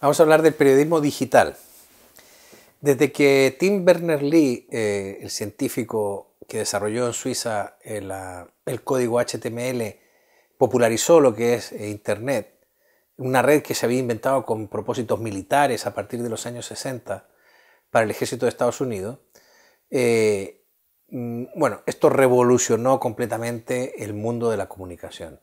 Vamos a hablar del periodismo digital. Desde que Tim Berners-Lee, el científico que desarrolló en Suiza el código HTML, popularizó lo que es Internet, una red que se había inventado con propósitos militares a partir de los años 60 para el ejército de Estados Unidos, esto revolucionó completamente el mundo de la comunicación.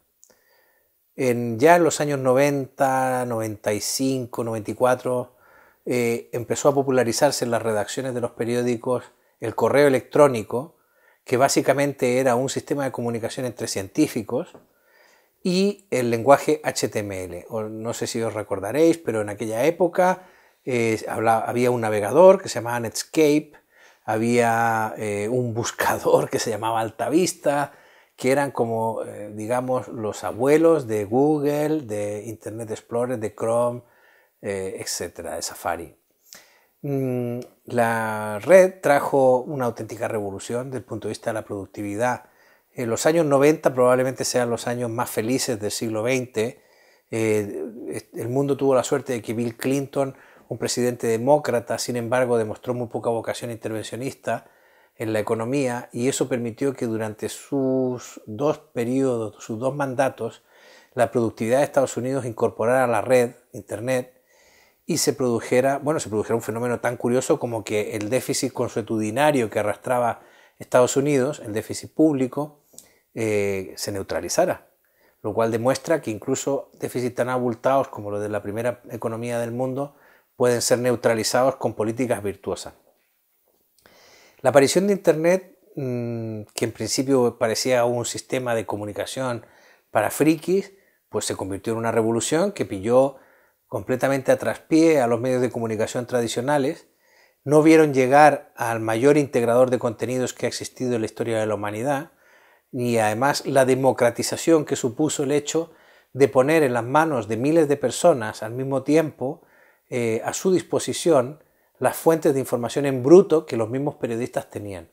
Ya en los años 90, 95, 94, empezó a popularizarse en las redacciones de los periódicos el correo electrónico, que básicamente era un sistema de comunicación entre científicos, y el lenguaje HTML. No sé si os recordaréis, pero en aquella época había un navegador que se llamaba Netscape, había un buscador que se llamaba Altavista, que eran como, digamos, los abuelos de Google, de Internet Explorer, de Chrome, etcétera, de Safari. La red trajo una auténtica revolución desde el punto de vista de la productividad. En los años 90 probablemente sean los años más felices del siglo XX. El mundo tuvo la suerte de que Bill Clinton, un presidente demócrata, sin embargo, demostró muy poca vocación intervencionista en la economía, y eso permitió que durante sus dos periodos, sus dos mandatos, la productividad de Estados Unidos incorporara a la red, Internet, y se produjera un fenómeno tan curioso como que el déficit consuetudinario que arrastraba Estados Unidos, el déficit público, se neutralizara, lo cual demuestra que incluso déficits tan abultados como los de la primera economía del mundo pueden ser neutralizados con políticas virtuosas. La aparición de Internet, que en principio parecía un sistema de comunicación para frikis, pues se convirtió en una revolución que pilló completamente a traspié a los medios de comunicación tradicionales. No vieron llegar al mayor integrador de contenidos que ha existido en la historia de la humanidad, y además la democratización que supuso el hecho de poner en las manos de miles de personas al mismo tiempo a su disposición las fuentes de información en bruto que los mismos periodistas tenían.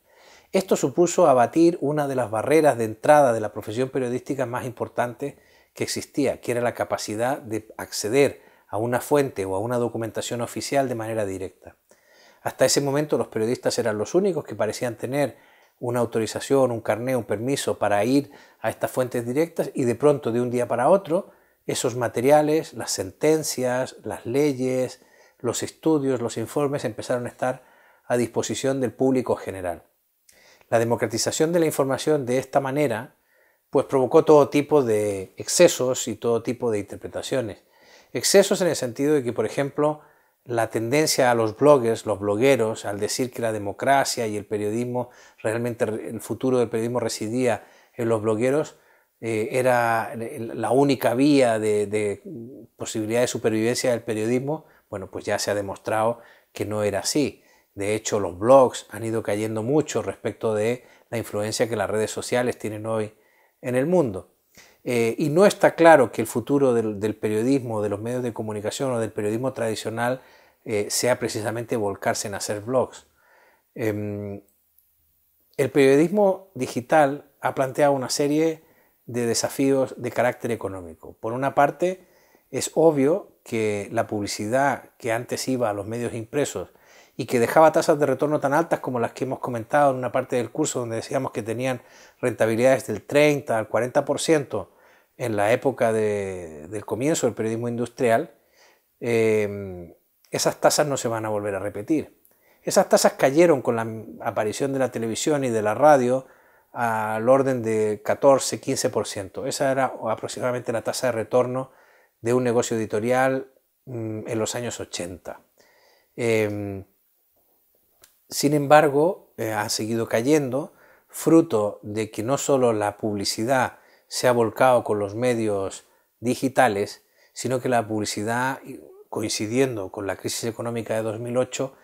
Esto supuso abatir una de las barreras de entrada de la profesión periodística más importantes que existía, que era la capacidad de acceder a una fuente o a una documentación oficial de manera directa. Hasta ese momento los periodistas eran los únicos que parecían tener una autorización, un carné, un permiso para ir a estas fuentes directas, y de pronto, de un día para otro, esos materiales, las sentencias, las leyes, los estudios, los informes empezaron a estar a disposición del público general. La democratización de la información de esta manera pues provocó todo tipo de excesos y todo tipo de interpretaciones. Excesos en el sentido de que, por ejemplo, la tendencia a los bloggers, los blogueros, al decir que la democracia y el periodismo, realmente el futuro del periodismo residía en los blogueros, era la única vía de posibilidad de supervivencia del periodismo. Bueno, pues ya se ha demostrado que no era así. De hecho, los blogs han ido cayendo mucho respecto de la influencia que las redes sociales tienen hoy en el mundo. Y no está claro que el futuro del periodismo, de los medios de comunicación o del periodismo tradicional sea precisamente volcarse en hacer blogs. El periodismo digital ha planteado una serie de desafíos de carácter económico. Por una parte, es obvio que la publicidad que antes iba a los medios impresos y que dejaba tasas de retorno tan altas como las que hemos comentado en una parte del curso, donde decíamos que tenían rentabilidades del 30 al 40% en la época del comienzo del periodismo industrial, esas tasas no se van a volver a repetir. Esas tasas cayeron con la aparición de la televisión y de la radio al orden de 14-15%. Esa era aproximadamente la tasa de retorno de un negocio editorial en los años 80. Sin embargo, ha seguido cayendo, fruto de que no solo la publicidad se ha volcado con los medios digitales, sino que la publicidad, coincidiendo con la crisis económica de 2008,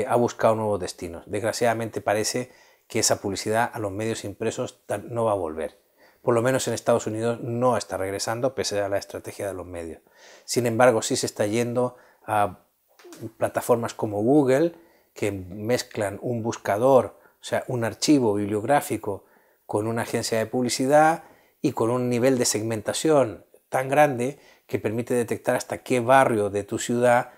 ha buscado nuevos destinos. Desgraciadamente parece que esa publicidad a los medios impresos no va a volver. Por lo menos en Estados Unidos no está regresando, pese a la estrategia de los medios. Sin embargo, sí se está yendo a plataformas como Google, que mezclan un buscador, o sea, un archivo bibliográfico, con una agencia de publicidad y con un nivel de segmentación tan grande que permite detectar hasta qué barrio de tu ciudad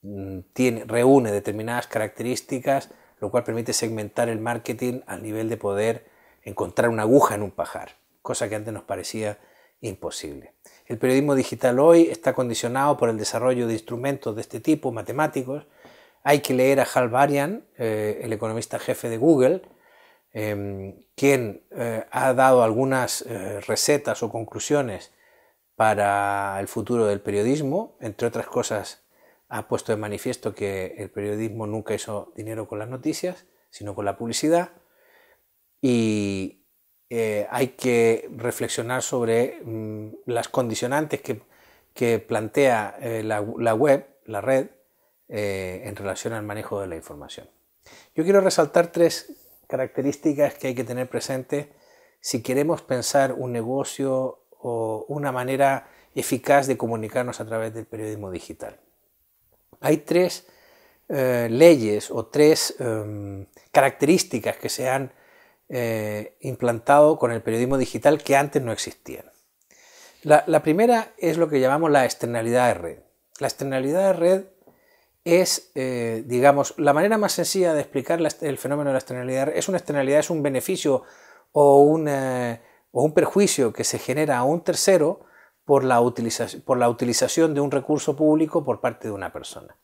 reúne determinadas características, lo cual permite segmentar el marketing al nivel de poder encontrar una aguja en un pajar, cosa que antes nos parecía imposible. El periodismo digital hoy está condicionado por el desarrollo de instrumentos de este tipo, matemáticos. Hay que leer a Hal Varian, el economista jefe de Google, quien ha dado algunas recetas o conclusiones para el futuro del periodismo. Entre otras cosas, ha puesto de manifiesto que el periodismo nunca hizo dinero con las noticias, sino con la publicidad. Y hay que reflexionar sobre las condicionantes que plantea la web, la red, en relación al manejo de la información. Yo quiero resaltar 3 características que hay que tener presente si queremos pensar un negocio o una manera eficaz de comunicarnos a través del periodismo digital. Hay 3 leyes o 3 características que se han implantado con el periodismo digital que antes no existían. La primera es lo que llamamos la externalidad de red. La externalidad de red es, digamos, la manera más sencilla de explicar el fenómeno de la externalidad de red. Una externalidad es un beneficio o un perjuicio que se genera a un tercero por la utilización de un recurso público por parte de una persona.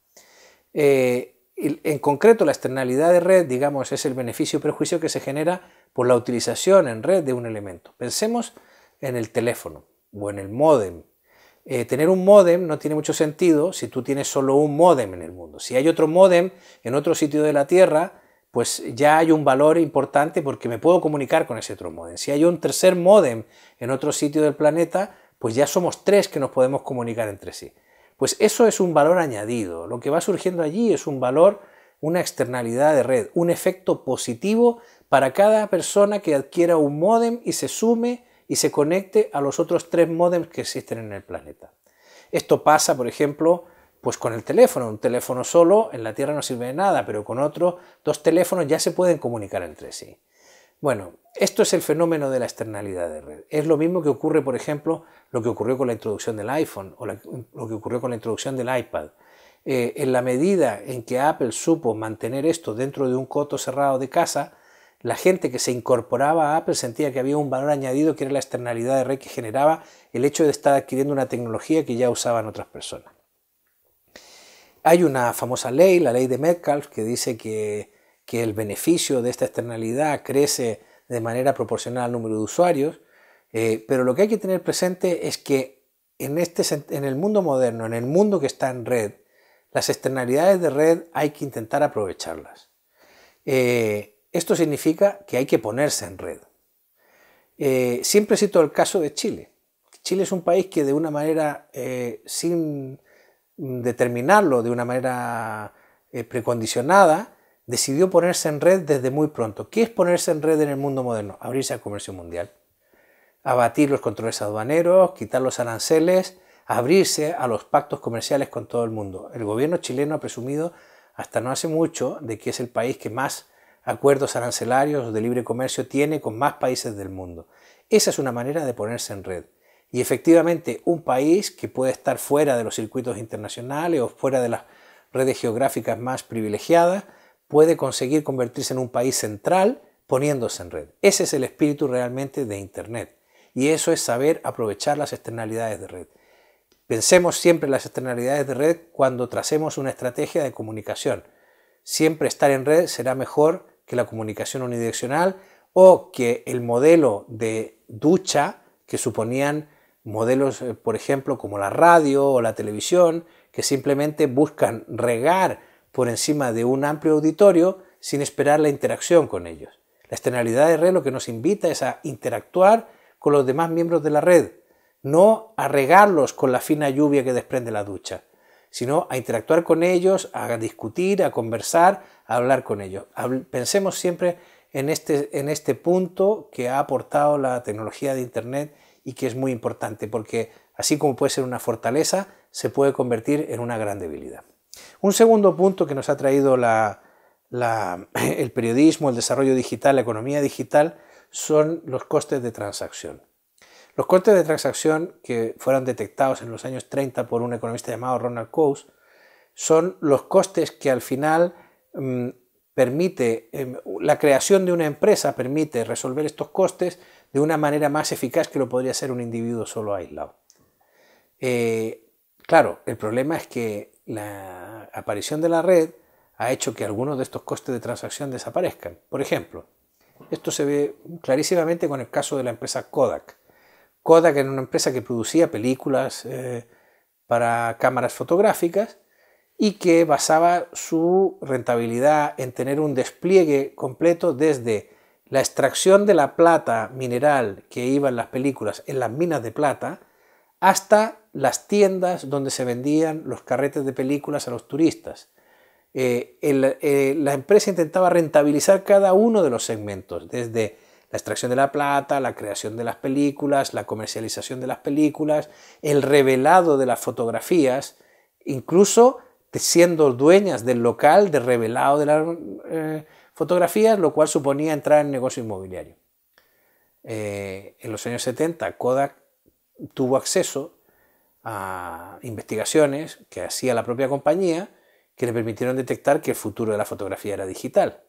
En concreto, la externalidad de red, digamos, es el beneficio o perjuicio que se genera por la utilización en red de un elemento. Pensemos en el teléfono o en el módem. Tener un módem no tiene mucho sentido si tú tienes solo un módem en el mundo. Si hay otro módem en otro sitio de la Tierra, pues ya hay un valor importante porque me puedo comunicar con ese otro módem. Si hay un tercer módem en otro sitio del planeta, pues ya somos 3 que nos podemos comunicar entre sí. Pues eso es un valor añadido. Lo que va surgiendo allí es un valor, una externalidad de red, un efecto positivo para cada persona que adquiera un módem y se sume y se conecte a los otros 3 módems que existen en el planeta. Esto pasa, por ejemplo, pues con el teléfono. Un teléfono solo en la Tierra no sirve de nada, pero con otros 2 teléfonos ya se pueden comunicar entre sí. Bueno, esto es el fenómeno de la externalidad de red. Es lo mismo que ocurre, por ejemplo, lo que ocurrió con la introducción del iPhone o lo que ocurrió con la introducción del iPad. En la medida en que Apple supo mantener esto dentro de un coto cerrado de casa, la gente que se incorporaba a Apple sentía que había un valor añadido que era la externalidad de red que generaba el hecho de estar adquiriendo una tecnología que ya usaban otras personas. Hay una famosa ley, la ley de Metcalfe, que dice que el beneficio de esta externalidad crece de manera proporcional al número de usuarios, pero lo que hay que tener presente es que en el mundo moderno, en el mundo que está en red, las externalidades de red hay que intentar aprovecharlas. Esto significa que hay que ponerse en red. Siempre cito el caso de Chile. Chile es un país que de una manera, sin determinarlo de una manera precondicionada, decidió ponerse en red desde muy pronto. ¿Qué es ponerse en red en el mundo moderno? Abrirse al comercio mundial, abatir los controles aduaneros, quitar los aranceles, abrirse a los pactos comerciales con todo el mundo. El gobierno chileno ha presumido hasta no hace mucho de que es el país que más acuerdos arancelarios de libre comercio tiene con más países del mundo. Esa es una manera de ponerse en red. Y efectivamente un país que puede estar fuera de los circuitos internacionales o fuera de las redes geográficas más privilegiadas puede conseguir convertirse en un país central poniéndose en red. Ese es el espíritu realmente de Internet. Y eso es saber aprovechar las externalidades de red. Pensemos siempre en las externalidades de red cuando tracemos una estrategia de comunicación. Siempre estar en red será mejor que la comunicación unidireccional o que el modelo de ducha que suponían modelos, por ejemplo, como la radio o la televisión, que simplemente buscan regar por encima de un amplio auditorio sin esperar la interacción con ellos. La externalidad de red lo que nos invita es a interactuar con los demás miembros de la red, no a regarlos con la fina lluvia que desprende la ducha, sino a interactuar con ellos, a discutir, a conversar, a hablar con ellos. Pensemos siempre en este punto que ha aportado la tecnología de Internet y que es muy importante, porque así como puede ser una fortaleza, se puede convertir en una gran debilidad. Un segundo punto que nos ha traído el periodismo, el desarrollo digital, la economía digital, son los costes de transacción. Los costes de transacción que fueron detectados en los años 30 por un economista llamado Ronald Coase son los costes que al final la creación de una empresa permite resolver estos costes de una manera más eficaz que lo podría hacer un individuo solo aislado. Claro, el problema es que la aparición de la red ha hecho que algunos de estos costes de transacción desaparezcan. Por ejemplo, esto se ve clarísimamente con el caso de la empresa Kodak. Kodak era una empresa que producía películas para cámaras fotográficas y que basaba su rentabilidad en tener un despliegue completo desde la extracción de la plata mineral que iba en las películas en las minas de plata hasta las tiendas donde se vendían los carretes de películas a los turistas. La empresa intentaba rentabilizar cada uno de los segmentos, desde la extracción de la plata, la creación de las películas, la comercialización de las películas, el revelado de las fotografías, incluso siendo dueñas del local de revelado de las fotografías, lo cual suponía entrar en negocio inmobiliario. En los años 70 Kodak tuvo acceso a investigaciones que hacía la propia compañía que le permitieron detectar que el futuro de la fotografía era digital.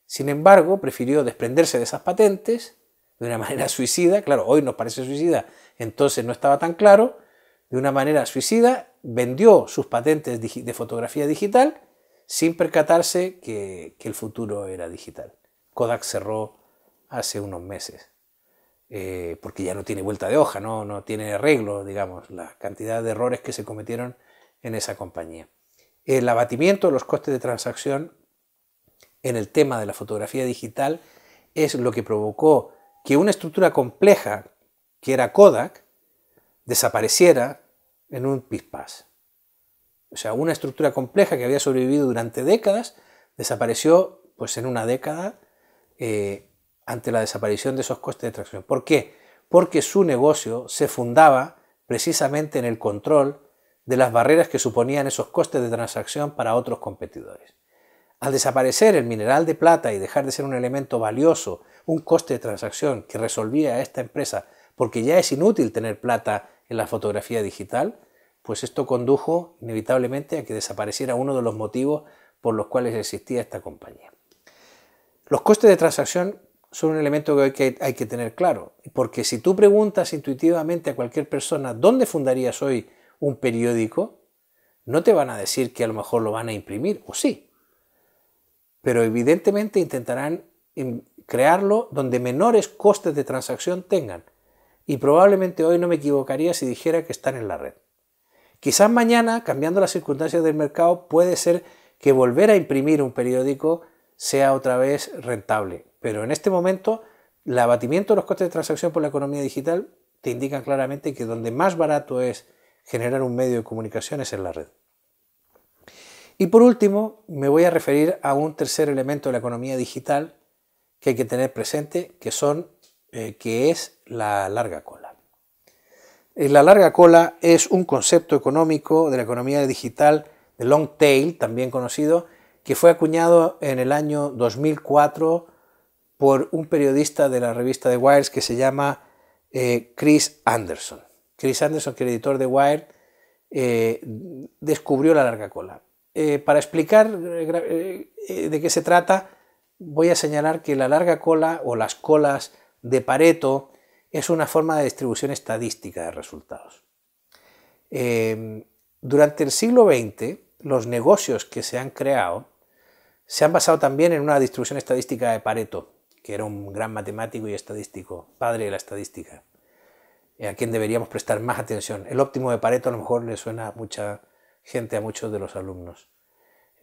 Sin embargo, prefirió desprenderse de esas patentes de una manera suicida. Claro, hoy nos parece suicida, entonces no estaba tan claro. De una manera suicida, vendió sus patentes de fotografía digital sin percatarse que el futuro era digital. Kodak cerró hace unos meses, porque ya no tiene vuelta de hoja, no tiene arreglo, digamos, la cantidad de errores que se cometieron en esa compañía. El abatimiento de los costes de transacción en el tema de la fotografía digital es lo que provocó que una estructura compleja, que era Kodak, desapareciera en un pispás. O sea, una estructura compleja que había sobrevivido durante décadas desapareció pues en una década ante la desaparición de esos costes de transacción. ¿Por qué? Porque su negocio se fundaba precisamente en el control de las barreras que suponían esos costes de transacción para otros competidores. Al desaparecer el mineral de plata y dejar de ser un elemento valioso, un coste de transacción que resolvía a esta empresa, porque ya es inútil tener plata en la fotografía digital, pues esto condujo inevitablemente a que desapareciera uno de los motivos por los cuales existía esta compañía. Los costes de transacción son un elemento que hay que tener claro, porque si tú preguntas intuitivamente a cualquier persona ¿dónde fundarías hoy un periódico?, no te van a decir que a lo mejor lo van a imprimir, o sí, pero evidentemente intentarán crearlo donde menores costes de transacción tengan, y probablemente hoy no me equivocaría si dijera que están en la red. Quizás mañana, cambiando las circunstancias del mercado, puede ser que volver a imprimir un periódico sea otra vez rentable, pero en este momento el abatimiento de los costes de transacción por la economía digital te indica claramente que donde más barato es generar un medio de comunicación es en la red. Y por último, me voy a referir a un tercer elemento de la economía digital que hay que tener presente, que es la larga cola. La larga cola es un concepto económico de la economía digital de long tail, también conocido, que fue acuñado en el año 2004 por un periodista de la revista The Wire que se llama Chris Anderson. Chris Anderson, que era editor de Wired, descubrió la larga cola. Para explicar de qué se trata, voy a señalar que la larga cola o las colas de Pareto es una forma de distribución estadística de resultados. Durante el siglo XX, los negocios que se han creado se han basado también en una distribución estadística de Pareto, que era un gran matemático y estadístico, padre de la estadística, a quien deberíamos prestar más atención. El óptimo de Pareto a lo mejor le suena a mucha gente, a muchos de los alumnos.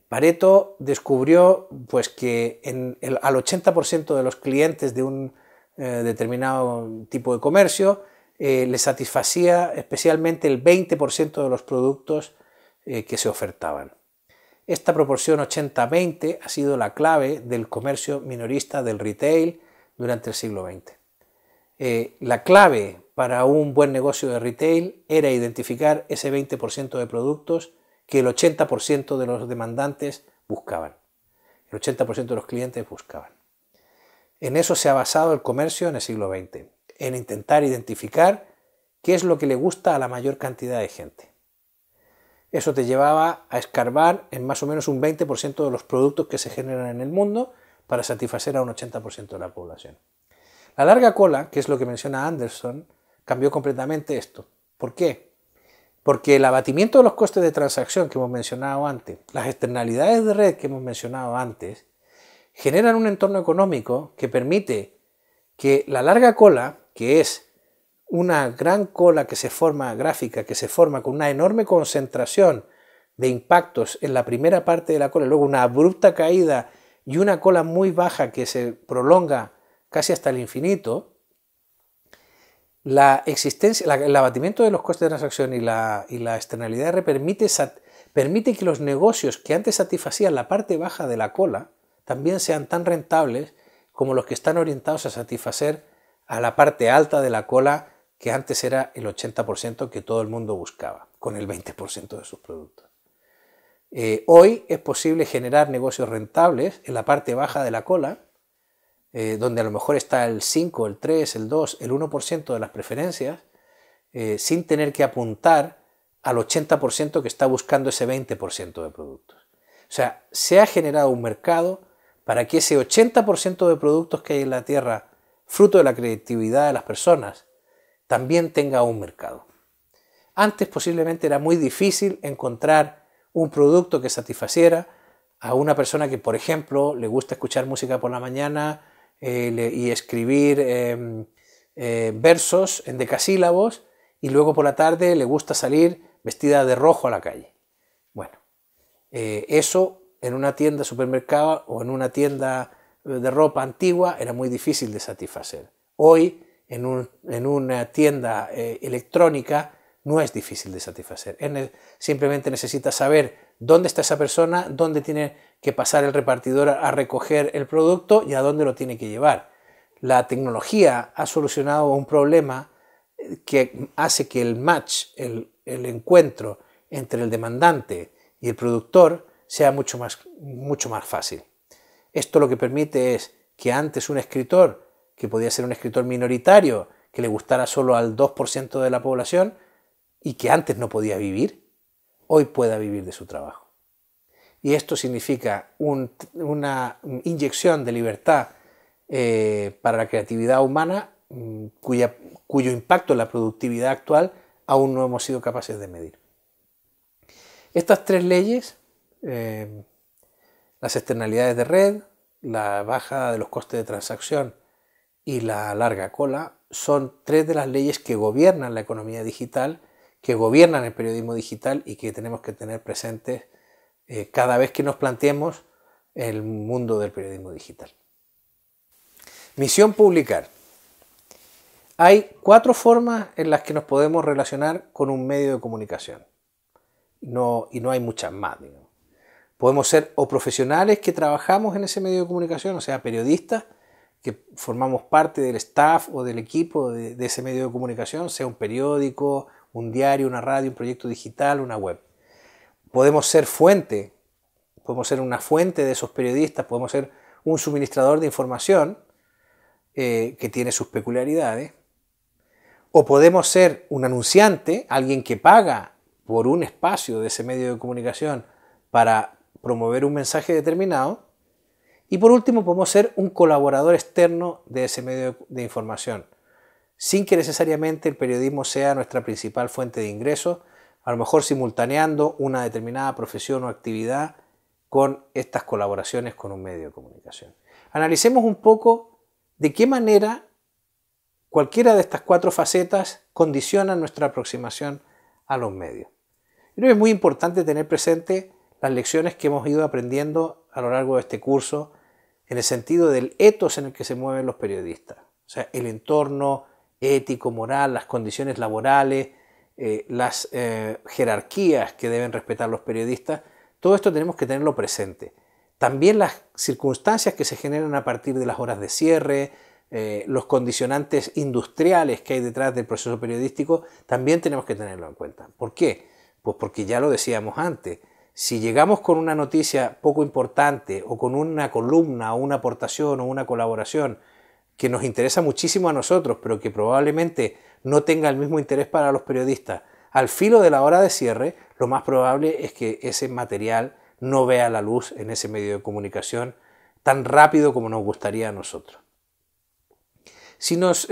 Pareto descubrió pues, que al 80% de los clientes de un determinado tipo de comercio le satisfacía especialmente el 20% de los productos que se ofertaban. Esta proporción 80-20 ha sido la clave del comercio minorista del retail durante el siglo XX. La clave para un buen negocio de retail era identificar ese 20% de productos que el 80% de los demandantes buscaban, el 80% de los clientes buscaban. En eso se ha basado el comercio en el siglo XX, en intentar identificar qué es lo que le gusta a la mayor cantidad de gente. Eso te llevaba a escarbar en más o menos un 20% de los productos que se generan en el mundo para satisfacer a un 80% de la población. La larga cola, que es lo que menciona Anderson, cambió completamente esto. ¿Por qué? Porque el abatimiento de los costes de transacción que hemos mencionado antes, las externalidades de red que hemos mencionado antes, generan un entorno económico que permite que la larga cola, que es una gran cola que se forma gráfica, que se forma con una enorme concentración de impactos en la primera parte de la cola, y luego una abrupta caída y una cola muy baja que se prolonga casi hasta el infinito, el abatimiento de los costes de transacción y la externalidad R permite que los negocios que antes satisfacían la parte baja de la cola también sean tan rentables como los que están orientados a satisfacer a la parte alta de la cola, que antes era el 80% que todo el mundo buscaba, con el 20% de sus productos. Hoy es posible generar negocios rentables en la parte baja de la cola, donde a lo mejor está el 5, el 3, el 2, el 1% de las preferencias, sin tener que apuntar al 80% que está buscando ese 20% de productos. O sea, se ha generado un mercado para que ese 80% de productos que hay en la Tierra, fruto de la creatividad de las personas, también tenga un mercado. Antes posiblemente era muy difícil encontrar un producto que satisfaciera a una persona que, por ejemplo, le gusta escuchar música por la mañana y escribir versos en decasílabos, y luego por la tarde le gusta salir vestida de rojo a la calle. Bueno, eso en una tienda de supermercado o en una tienda de ropa antigua era muy difícil de satisfacer. Hoy, en una tienda electrónica, no es difícil de satisfacer. Simplemente necesitas saber dónde está esa persona, dónde tiene que pasar el repartidor a recoger el producto y a dónde lo tiene que llevar. La tecnología ha solucionado un problema que hace que el match, el encuentro entre el demandante y el productor sea mucho más fácil. Esto lo que permite es que antes un escritor, que podía ser un escritor minoritario, que le gustara solo al 2% de la población y que antes no podía vivir, hoy pueda vivir de su trabajo. Y esto significa una inyección de libertad para la creatividad humana cuyo impacto en la productividad actual aún no hemos sido capaces de medir. Estas tres leyes, las externalidades de red, la bajada de los costes de transacción y la larga cola, son tres de las leyes que gobiernan la economía digital, que gobiernan el periodismo digital y que tenemos que tener presentes cada vez que nos planteemos el mundo del periodismo digital. Misión: publicar. Hay 4 formas en las que nos podemos relacionar con un medio de comunicación. Y no hay muchas más, digamos. Podemos ser o profesionales que trabajamos en ese medio de comunicación, o sea, periodistas, que formamos parte del staff o del equipo de ese medio de comunicación, sea un periódico, un diario, una radio, un proyecto digital, una web. Podemos ser fuente, podemos ser una fuente de esos periodistas, podemos ser un suministrador de información que tiene sus peculiaridades, o podemos ser un anunciante, alguien que paga por un espacio de ese medio de comunicación para promover un mensaje determinado, y por último podemos ser un colaborador externo de ese medio de información, sin que necesariamente el periodismo sea nuestra principal fuente de ingresos, a lo mejor simultaneando una determinada profesión o actividad con estas colaboraciones con un medio de comunicación. Analicemos un poco de qué manera cualquiera de estas 4 facetas condiciona nuestra aproximación a los medios. Creo que es muy importante tener presente las lecciones que hemos ido aprendiendo a lo largo de este curso en el sentido del ethos en el que se mueven los periodistas. O sea, el entorno ético, moral, las condiciones laborales, las jerarquías que deben respetar los periodistas. Todo esto tenemos que tenerlo presente. También las circunstancias que se generan a partir de las horas de cierre, los condicionantes industriales que hay detrás del proceso periodístico, también tenemos que tenerlo en cuenta. ¿Por qué? Pues porque ya lo decíamos antes, si llegamos con una noticia poco importante o con una columna o una aportación o una colaboración que nos interesa muchísimo a nosotros, pero que probablemente no tenga el mismo interés para los periodistas al filo de la hora de cierre, lo más probable es que ese material no vea la luz en ese medio de comunicación tan rápido como nos gustaría a nosotros. Si nos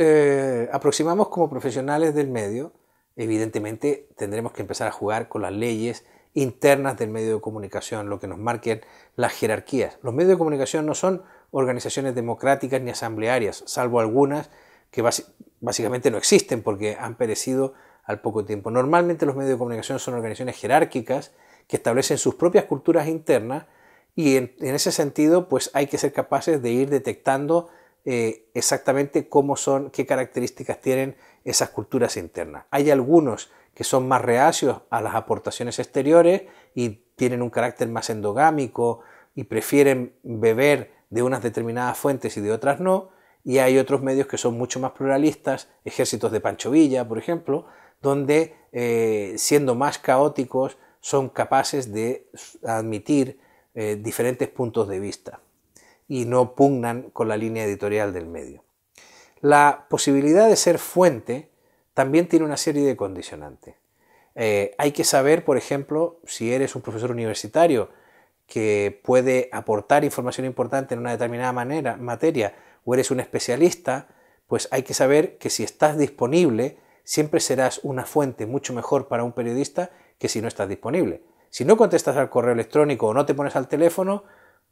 aproximamos como profesionales del medio, evidentemente tendremos que empezar a jugar con las leyes internas del medio de comunicación, lo que nos marquen las jerarquías. Los medios de comunicación no son organizaciones democráticas ni asamblearias, salvo algunas que básicamente no existen porque han perecido al poco tiempo. Normalmente los medios de comunicación son organizaciones jerárquicas que establecen sus propias culturas internas y en ese sentido pues hay que ser capaces de ir detectando exactamente cómo son, qué características tienen esas culturas internas. Hay algunos que son más reacios a las aportaciones exteriores y tienen un carácter más endogámico y prefieren beber de unas determinadas fuentes y de otras no, y hay otros medios que son mucho más pluralistas, Ejércitos de Pancho Villa, por ejemplo, donde siendo más caóticos son capaces de admitir diferentes puntos de vista y no pugnan con la línea editorial del medio. La posibilidad de ser fuente también tiene una serie de condicionantes. Hay que saber, por ejemplo, si eres un profesor universitario que puede aportar información importante en una determinada materia o eres un especialista, pues hay que saber que si estás disponible siempre serás una fuente mucho mejor para un periodista que si no estás disponible. Si no contestas al correo electrónico o no te pones al teléfono,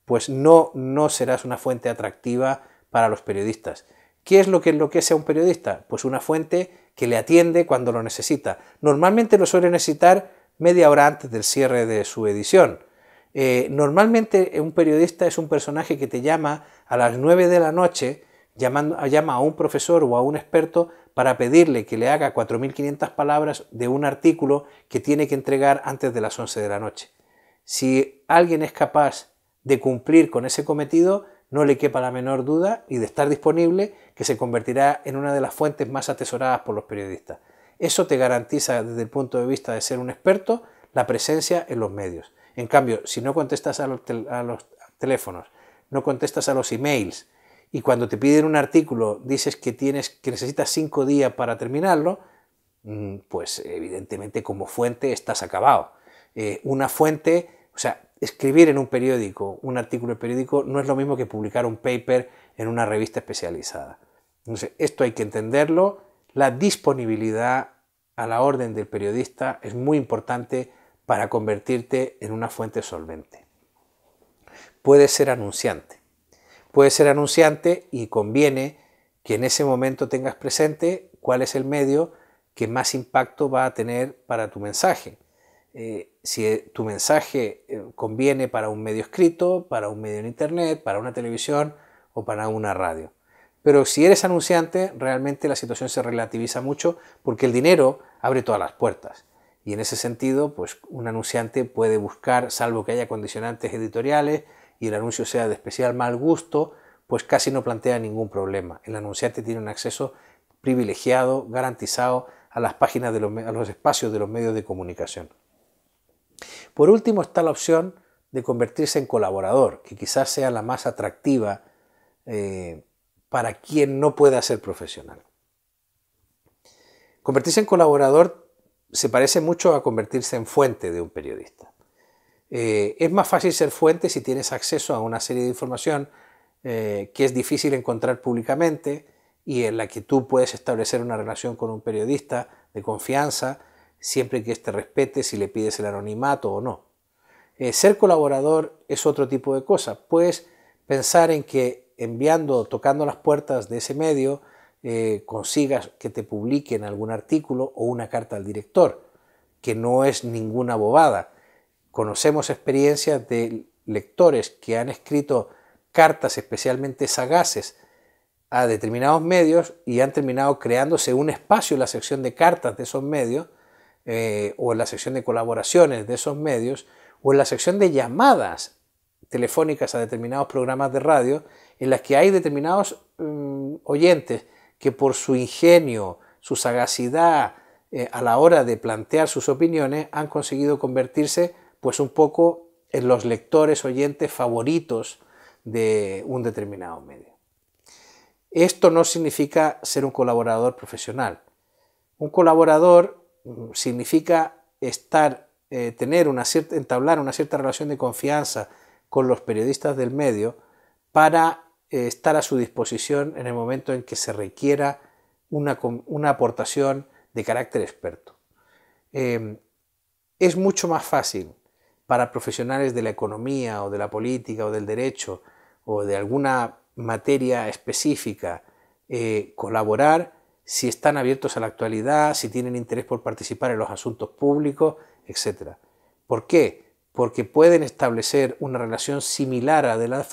pues no serás una fuente atractiva para los periodistas. ¿Qué es lo que enloquece a un periodista? Pues una fuente que le atiende cuando lo necesita. Normalmente lo suele necesitar media hora antes del cierre de su edición. Normalmente un periodista es un personaje que te llama a las 9 de la noche, llama a un profesor o a un experto para pedirle que le haga 4.500 palabras de un artículo que tiene que entregar antes de las 11 de la noche. Si alguien es capaz de cumplir con ese cometido, no le quepa la menor duda y de estar disponible, que se convertirá en una de las fuentes más atesoradas por los periodistas. Eso te garantiza desde el punto de vista de ser un experto la presencia en los medios. En cambio, si no contestas a los teléfonos, no contestas a los emails y cuando te piden un artículo dices que necesitas 5 días para terminarlo, pues evidentemente como fuente estás acabado. Una fuente, o sea, escribir en un periódico, un artículo de periódico, no es lo mismo que publicar un paper en una revista especializada. Entonces, esto hay que entenderlo. La disponibilidad a la orden del periodista es muy importante para convertirte en una fuente solvente. Puedes ser anunciante. Puedes ser anunciante y conviene que en ese momento tengas presente cuál es el medio que más impacto va a tener para tu mensaje. Si tu mensaje conviene para un medio escrito, para un medio en internet, para una televisión o para una radio. Pero si eres anunciante, realmente la situación se relativiza mucho porque el dinero abre todas las puertas. Y en ese sentido, pues un anunciante puede buscar, salvo que haya condicionantes editoriales y el anuncio sea de especial mal gusto, pues casi no plantea ningún problema. El anunciante tiene un acceso privilegiado, garantizado a las páginas a los espacios de los medios de comunicación. Por último está la opción de convertirse en colaborador, que quizás sea la más atractiva para quien no pueda ser profesional. Convertirse en colaborador se parece mucho a convertirse en fuente de un periodista. Es más fácil ser fuente si tienes acceso a una serie de información que es difícil encontrar públicamente y en la que tú puedes establecer una relación con un periodista de confianza siempre que éste respete si le pides el anonimato o no. Ser colaborador es otro tipo de cosa. Puedes pensar en que tocando las puertas de ese medio, consigas que te publiquen algún artículo o una carta al director, que no es ninguna bobada. Conocemos experiencias de lectores que han escrito cartas especialmente sagaces a determinados medios y han terminado creándose un espacio en la sección de cartas de esos medios o en la sección de colaboraciones de esos medios o en la sección de llamadas telefónicas a determinados programas de radio en las que hay determinados oyentes que por su ingenio, su sagacidad a la hora de plantear sus opiniones han conseguido convertirse pues un poco en los lectores oyentes favoritos de un determinado medio. Esto no significa ser un colaborador profesional. Un colaborador significa entablar una cierta relación de confianza con los periodistas del medio para estar a su disposición en el momento en que se requiera una aportación de carácter experto. Es mucho más fácil para profesionales de la economía o de la política o del derecho o de alguna materia específica colaborar si están abiertos a la actualidad, si tienen interés por participar en los asuntos públicos, etc. ¿Por qué? Porque pueden establecer una relación similar a la de la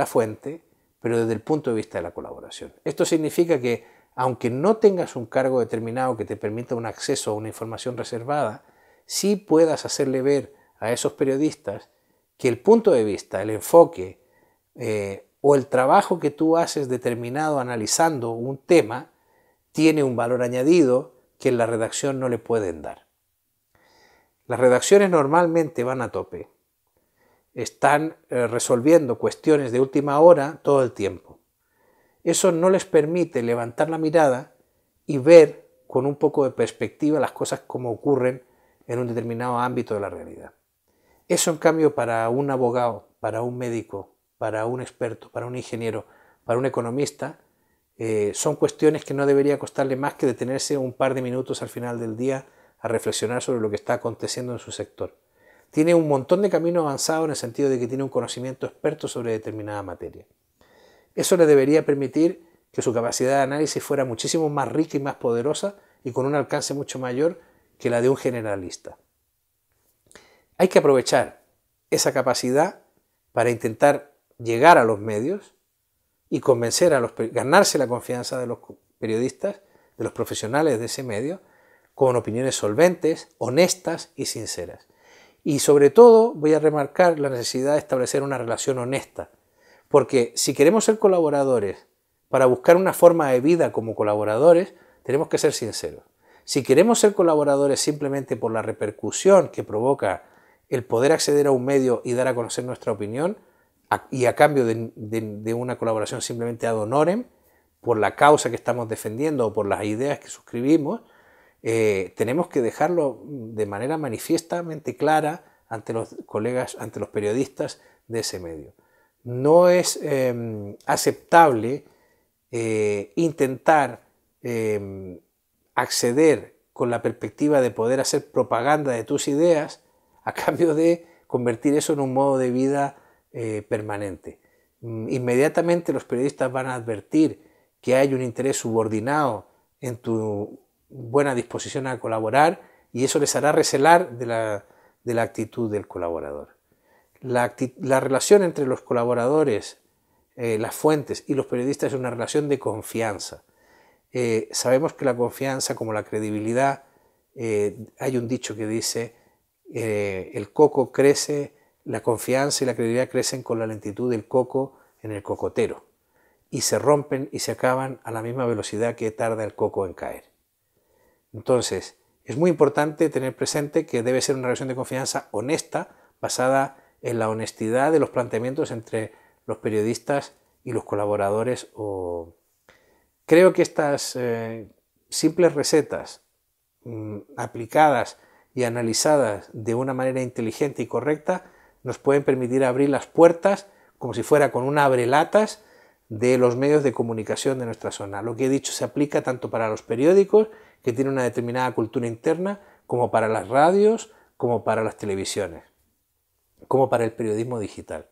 fuente, pero desde el punto de vista de la colaboración. Esto significa que, aunque no tengas un cargo determinado que te permita un acceso a una información reservada, sí puedas hacerle ver a esos periodistas que el punto de vista, el enfoque o el trabajo que tú haces determinado analizando un tema tiene un valor añadido que en la redacción no le pueden dar. Las redacciones normalmente van a tope. Están resolviendo cuestiones de última hora todo el tiempo. Eso no les permite levantar la mirada y ver con un poco de perspectiva las cosas como ocurren en un determinado ámbito de la realidad. Eso, en cambio, para un abogado, para un médico, para un experto, para un ingeniero, para un economista, son cuestiones que no debería costarle más que detenerse un par de minutos al final del día a reflexionar sobre lo que está aconteciendo en su sector. Tiene un montón de camino avanzado en el sentido de que tiene un conocimiento experto sobre determinada materia. Eso le debería permitir que su capacidad de análisis fuera muchísimo más rica y más poderosa y con un alcance mucho mayor que la de un generalista. Hay que aprovechar esa capacidad para intentar llegar a los medios y ganarse la confianza de los periodistas, de los profesionales de ese medio, con opiniones solventes, honestas y sinceras. Y sobre todo voy a remarcar la necesidad de establecer una relación honesta, porque si queremos ser colaboradores para buscar una forma de vida como colaboradores, tenemos que ser sinceros. Si queremos ser colaboradores simplemente por la repercusión que provoca el poder acceder a un medio y dar a conocer nuestra opinión, y a cambio de una colaboración simplemente ad honorem, por la causa que estamos defendiendo o por las ideas que suscribimos, tenemos que dejarlo de manera manifiestamente clara ante los colegas, ante los periodistas de ese medio. No es aceptable intentar acceder con la perspectiva de poder hacer propaganda de tus ideas a cambio de convertir eso en un modo de vida permanente. Inmediatamente los periodistas van a advertir que hay un interés subordinado en tu buena disposición a colaborar y eso les hará recelar de la actitud del colaborador. La relación entre los colaboradores, las fuentes y los periodistas es una relación de confianza. Sabemos que la confianza, como la credibilidad, hay un dicho que dice el coco crece, la confianza y la credibilidad crecen con la lentitud del coco en el cocotero y se rompen y se acaban a la misma velocidad que tarda el coco en caer. Entonces, es muy importante tener presente que debe ser una relación de confianza honesta, basada en la honestidad de los planteamientos entre los periodistas y los colaboradores. Creo que estas simples recetas aplicadas y analizadas de una manera inteligente y correcta nos pueden permitir abrir las puertas como si fuera con un abrelatas de los medios de comunicación de nuestra zona. Lo que he dicho se aplica tanto para los periódicos, que tienen una determinada cultura interna, como para las radios, como para las televisiones, como para el periodismo digital.